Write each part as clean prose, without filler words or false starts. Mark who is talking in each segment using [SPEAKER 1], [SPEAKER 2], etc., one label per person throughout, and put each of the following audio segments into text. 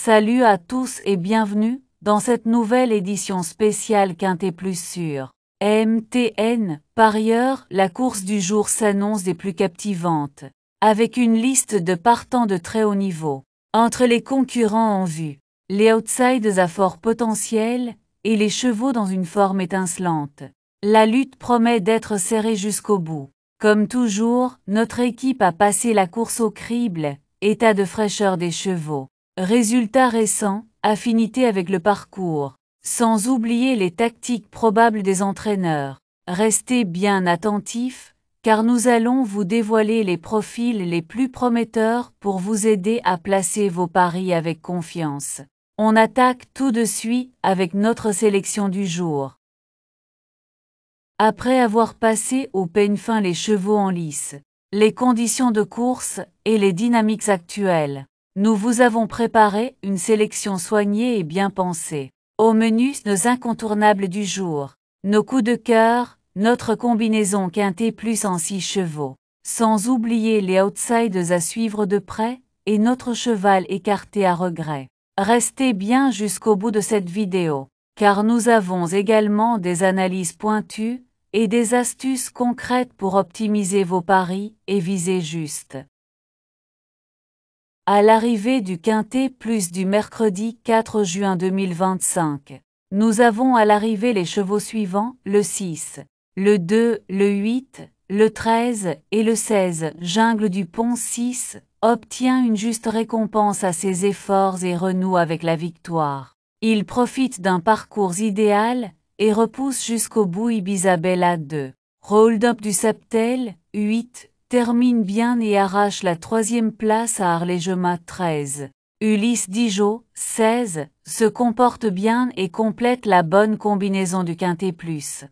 [SPEAKER 1] Salut à tous et bienvenue dans cette nouvelle édition spéciale Quintet Plus sur MTN. Parieurs, la course du jour s'annonce des plus captivantes, avec une liste de partants de très haut niveau. Entre les concurrents en vue, les outsiders à fort potentiel et les chevaux dans une forme étincelante, la lutte promet d'être serrée jusqu'au bout. Comme toujours, notre équipe a passé la course au crible, état de fraîcheur des chevaux, résultats récents, affinité avec le parcours, sans oublier les tactiques probables des entraîneurs. Restez bien attentifs, car nous allons vous dévoiler les profils les plus prometteurs pour vous aider à placer vos paris avec confiance. On attaque tout de suite avec notre sélection du jour. Après avoir passé au peigne fin les chevaux en lice, les conditions de course et les dynamiques actuelles, nous vous avons préparé une sélection soignée et bien pensée. Au menu, nos incontournables du jour, nos coups de cœur, notre combinaison Quintet Plus en 6 chevaux, sans oublier les outsiders à suivre de près, et notre cheval écarté à regret. Restez bien jusqu'au bout de cette vidéo, car nous avons également des analyses pointues et des astuces concrètes pour optimiser vos paris et viser juste. À l'arrivée du Quintet Plus du mercredi 4 juin 2025, nous avons à l'arrivée les chevaux suivants, le 6, le 2, le 8, le 13 et le 16. Jungle du Pont 6 obtient une juste récompense à ses efforts et renoue avec la victoire. Il profite d'un parcours idéal et repousse jusqu'au bout Ibisabella 2. Hold Up du Septel, 8, termine bien et arrache la 3e place à Arlejema 13. Ulysse Dijon, 16, se comporte bien et complète la bonne combinaison du Quintet Plus.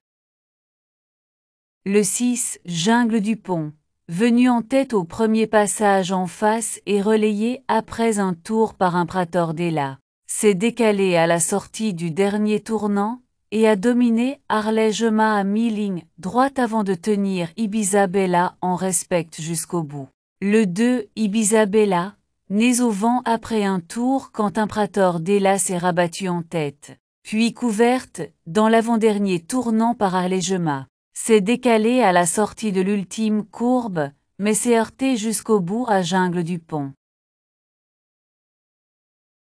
[SPEAKER 1] Le 6, Jungle du Pont, venu en tête au premier passage en face et relayé après un tour par Imperator Della, s'est décalé à la sortie du dernier tournant et a dominé Arlejema à mi-ligne droite avant de tenir Ibisabella en respect jusqu'au bout. Le 2, Ibisabella, nés au vent après un tour quand Imperator Della s'est rabattu en tête, puis couverte, dans l'avant-dernier tournant par Arlejema, s'est décalée à la sortie de l'ultime courbe, mais s'est heurtée jusqu'au bout à Jungle du Pont.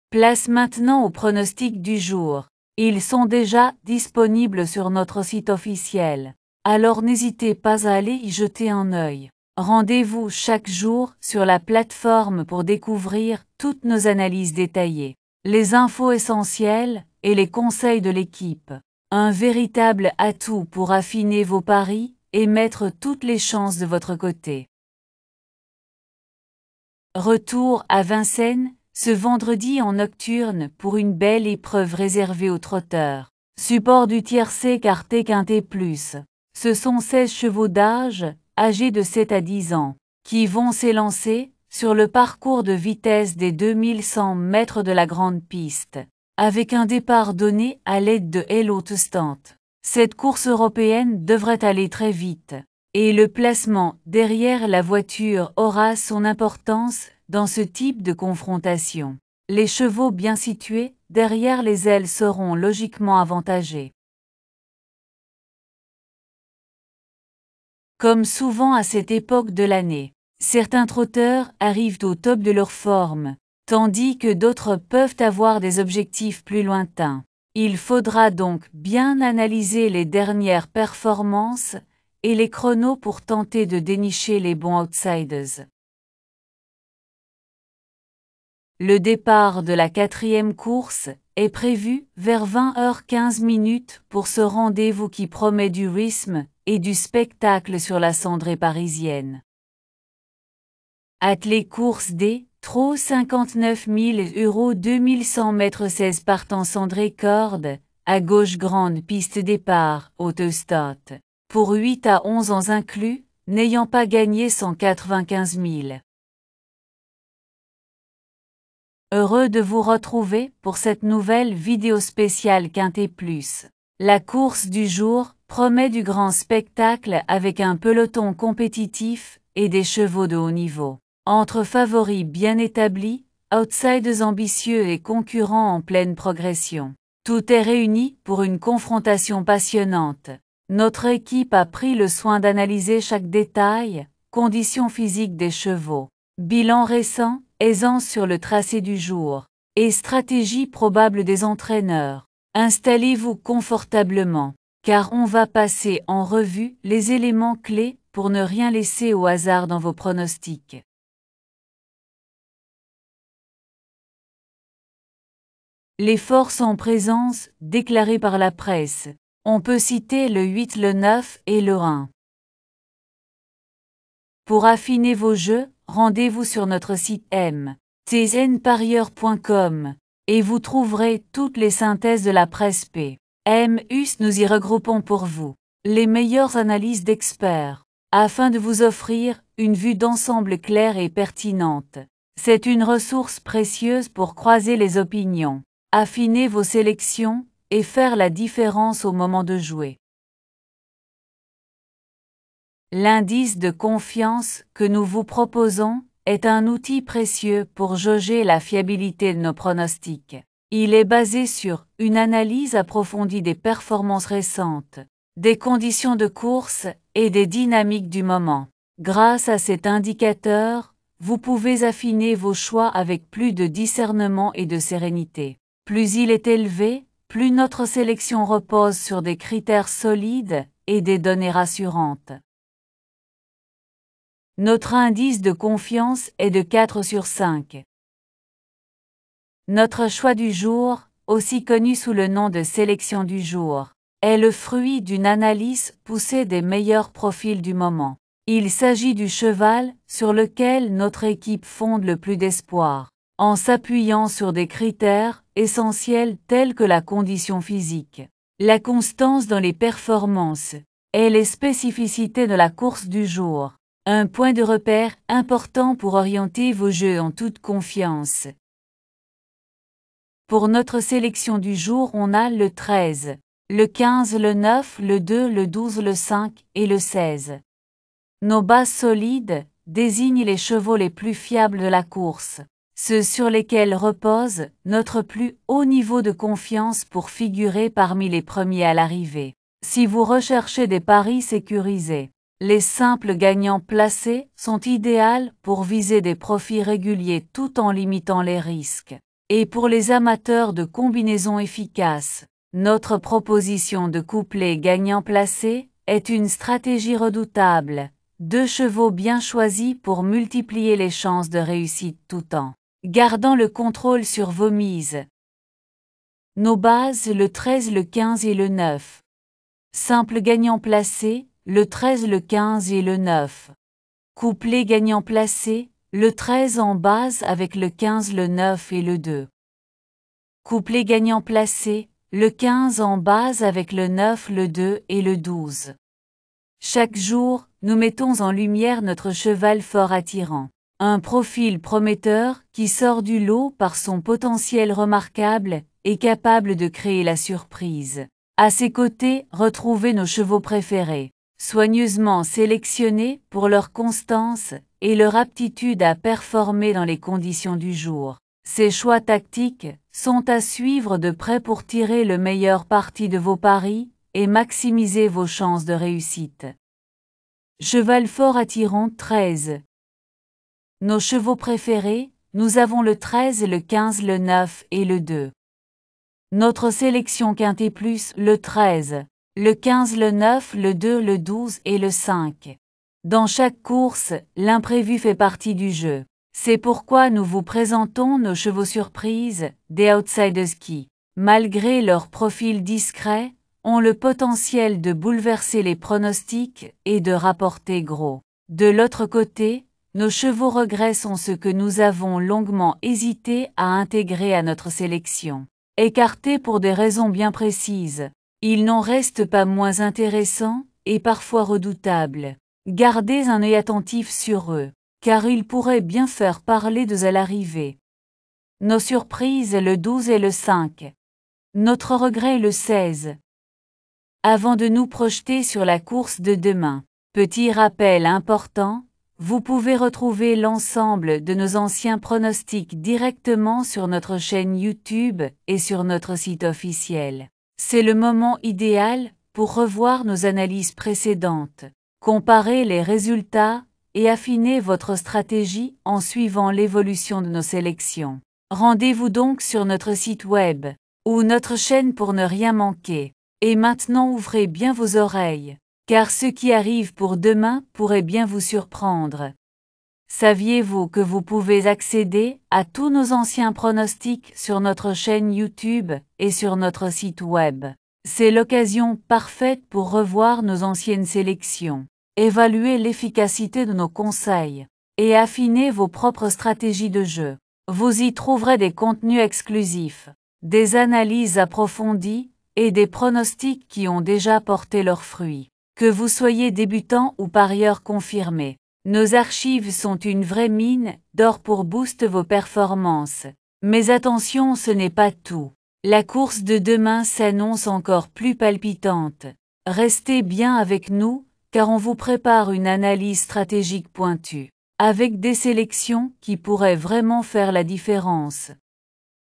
[SPEAKER 1] Place maintenant aux pronostics du jour. Ils sont déjà disponibles sur notre site officiel. Alors n'hésitez pas à aller y jeter un œil. Rendez-vous chaque jour sur la plateforme pour découvrir toutes nos analyses détaillées, les infos essentielles et les conseils de l'équipe. Un véritable atout pour affiner vos paris et mettre toutes les chances de votre côté. Retour à Vincennes, ce vendredi en nocturne pour une belle épreuve réservée aux trotteurs. Support du tiercé écarté Quintet Plus. Ce sont 16 chevaux d'âge, âgés de 7 à 10 ans, qui vont s'élancer sur le parcours de vitesse des 2100 mètres de la grande piste, avec un départ donné à l'aide de Hello Stand. Cette course européenne devrait aller très vite, et le placement derrière la voiture aura son importance dans ce type de confrontation. Les chevaux bien situés derrière les ailes seront logiquement avantagés. Comme souvent à cette époque de l'année, certains trotteurs arrivent au top de leur forme, tandis que d'autres peuvent avoir des objectifs plus lointains. Il faudra donc bien analyser les dernières performances et les chronos pour tenter de dénicher les bons outsiders. Le départ de la 4e course est prévu vers 20h15 pour ce rendez-vous qui promet du rythme et du spectacle sur la cendrée parisienne. Attelé course D, Trot 59 000 € 2100 mètres 16 partant cendrée corde, à gauche grande piste départ, haute stat, pour 8 à 11 ans inclus, n'ayant pas gagné 195 000. Heureux de vous retrouver pour cette nouvelle vidéo spéciale Quintet Plus. La course du jour promet du grand spectacle avec un peloton compétitif et des chevaux de haut niveau. Entre favoris bien établis, outsiders ambitieux et concurrents en pleine progression. Tout est réuni pour une confrontation passionnante. Notre équipe a pris le soin d'analyser chaque détail, conditions physiques des chevaux, bilan récent, aisance sur le tracé du jour, et stratégie probable des entraîneurs. Installez-vous confortablement, car on va passer en revue les éléments clés pour ne rien laisser au hasard dans vos pronostics. Les forces en présence, déclarées par la presse. On peut citer le 8, le 9 et le 1. Pour affiner vos jeux, rendez-vous sur notre site mtnparieur.com et vous trouverez toutes les synthèses de la presse PMUS. Nous y regroupons pour vous les meilleures analyses d'experts, afin de vous offrir une vue d'ensemble claire et pertinente. C'est une ressource précieuse pour croiser les opinions, affiner vos sélections et faire la différence au moment de jouer. L'indice de confiance que nous vous proposons est un outil précieux pour jauger la fiabilité de nos pronostics. Il est basé sur une analyse approfondie des performances récentes, des conditions de course et des dynamiques du moment. Grâce à cet indicateur, vous pouvez affiner vos choix avec plus de discernement et de sérénité. Plus il est élevé, plus notre sélection repose sur des critères solides et des données rassurantes. Notre indice de confiance est de 4 sur 5. Notre choix du jour, aussi connu sous le nom de sélection du jour, est le fruit d'une analyse poussée des meilleurs profils du moment. Il s'agit du cheval sur lequel notre équipe fonde le plus d'espoir, en s'appuyant sur des critères essentiels tels que la condition physique, la constance dans les performances et les spécificités de la course du jour. Un point de repère important pour orienter vos jeux en toute confiance. Pour notre sélection du jour, on a le 13, le 15, le 9, le 2, le 12, le 5 et le 16. Nos bases solides désignent les chevaux les plus fiables de la course, ceux sur lesquels repose notre plus haut niveau de confiance pour figurer parmi les premiers à l'arrivée. Si vous recherchez des paris sécurisés, les simples gagnants placés sont idéaux pour viser des profits réguliers tout en limitant les risques. Et pour les amateurs de combinaisons efficaces, notre proposition de couplet gagnant placé est une stratégie redoutable. 2 chevaux bien choisis pour multiplier les chances de réussite tout en gardant le contrôle sur vos mises. Nos bases, le 13, le 15 et le 9. Simple gagnant placé, le 13, le 15 et le 9. Couplet gagnant placé, le 13 en base avec le 15, le 9 et le 2. Couplet gagnant placé, le 15 en base avec le 9, le 2 et le 12. Chaque jour, nous mettons en lumière notre cheval fort attirant. Un profil prometteur qui sort du lot par son potentiel remarquable et capable de créer la surprise. À ses côtés, retrouvez nos chevaux préférés, soigneusement sélectionnés pour leur constance et leur aptitude à performer dans les conditions du jour. Ces choix tactiques sont à suivre de près pour tirer le meilleur parti de vos paris et maximiser vos chances de réussite. Cheval fort attirant 13. Nos chevaux préférés, nous avons le 13, le 15, le 9 et le 2. Notre sélection quintet plus, le 13, le 15, le 9, le 2, le 12 et le 5. Dans chaque course, l'imprévu fait partie du jeu. C'est pourquoi nous vous présentons nos chevaux surprises, des outsiders qui, malgré leur profil discret, ont le potentiel de bouleverser les pronostics et de rapporter gros. De l'autre côté, nos chevaux regrets sont ceux que nous avons longuement hésité à intégrer à notre sélection. Écartés pour des raisons bien précises, ils n'en restent pas moins intéressants et parfois redoutables. Gardez un œil attentif sur eux, car ils pourraient bien faire parler d'eux à l'arrivée. Nos surprises le 12 et le 5. Notre regret le 16. Avant de nous projeter sur la course de demain, petit rappel important, Vous pouvez retrouver l'ensemble de nos anciens pronostics directement sur notre chaîne YouTube et sur notre site officiel. C'est le moment idéal pour revoir nos analyses précédentes, comparer les résultats et affiner votre stratégie en suivant l'évolution de nos sélections. Rendez-vous donc sur notre site web ou notre chaîne pour ne rien manquer. Et maintenant ouvrez bien vos oreilles, car ce qui arrive pour demain pourrait bien vous surprendre. Saviez-vous que vous pouvez accéder à tous nos anciens pronostics sur notre chaîne YouTube et sur notre site web? C'est l'occasion parfaite pour revoir nos anciennes sélections, évaluer l'efficacité de nos conseils et affiner vos propres stratégies de jeu. Vous y trouverez des contenus exclusifs, des analyses approfondies et des pronostics qui ont déjà porté leurs fruits. Que vous soyez débutant ou parieur confirmé, nos archives sont une vraie mine d'or pour booster vos performances. Mais attention, ce n'est pas tout. La course de demain s'annonce encore plus palpitante. Restez bien avec nous, car on vous prépare une analyse stratégique pointue, avec des sélections qui pourraient vraiment faire la différence.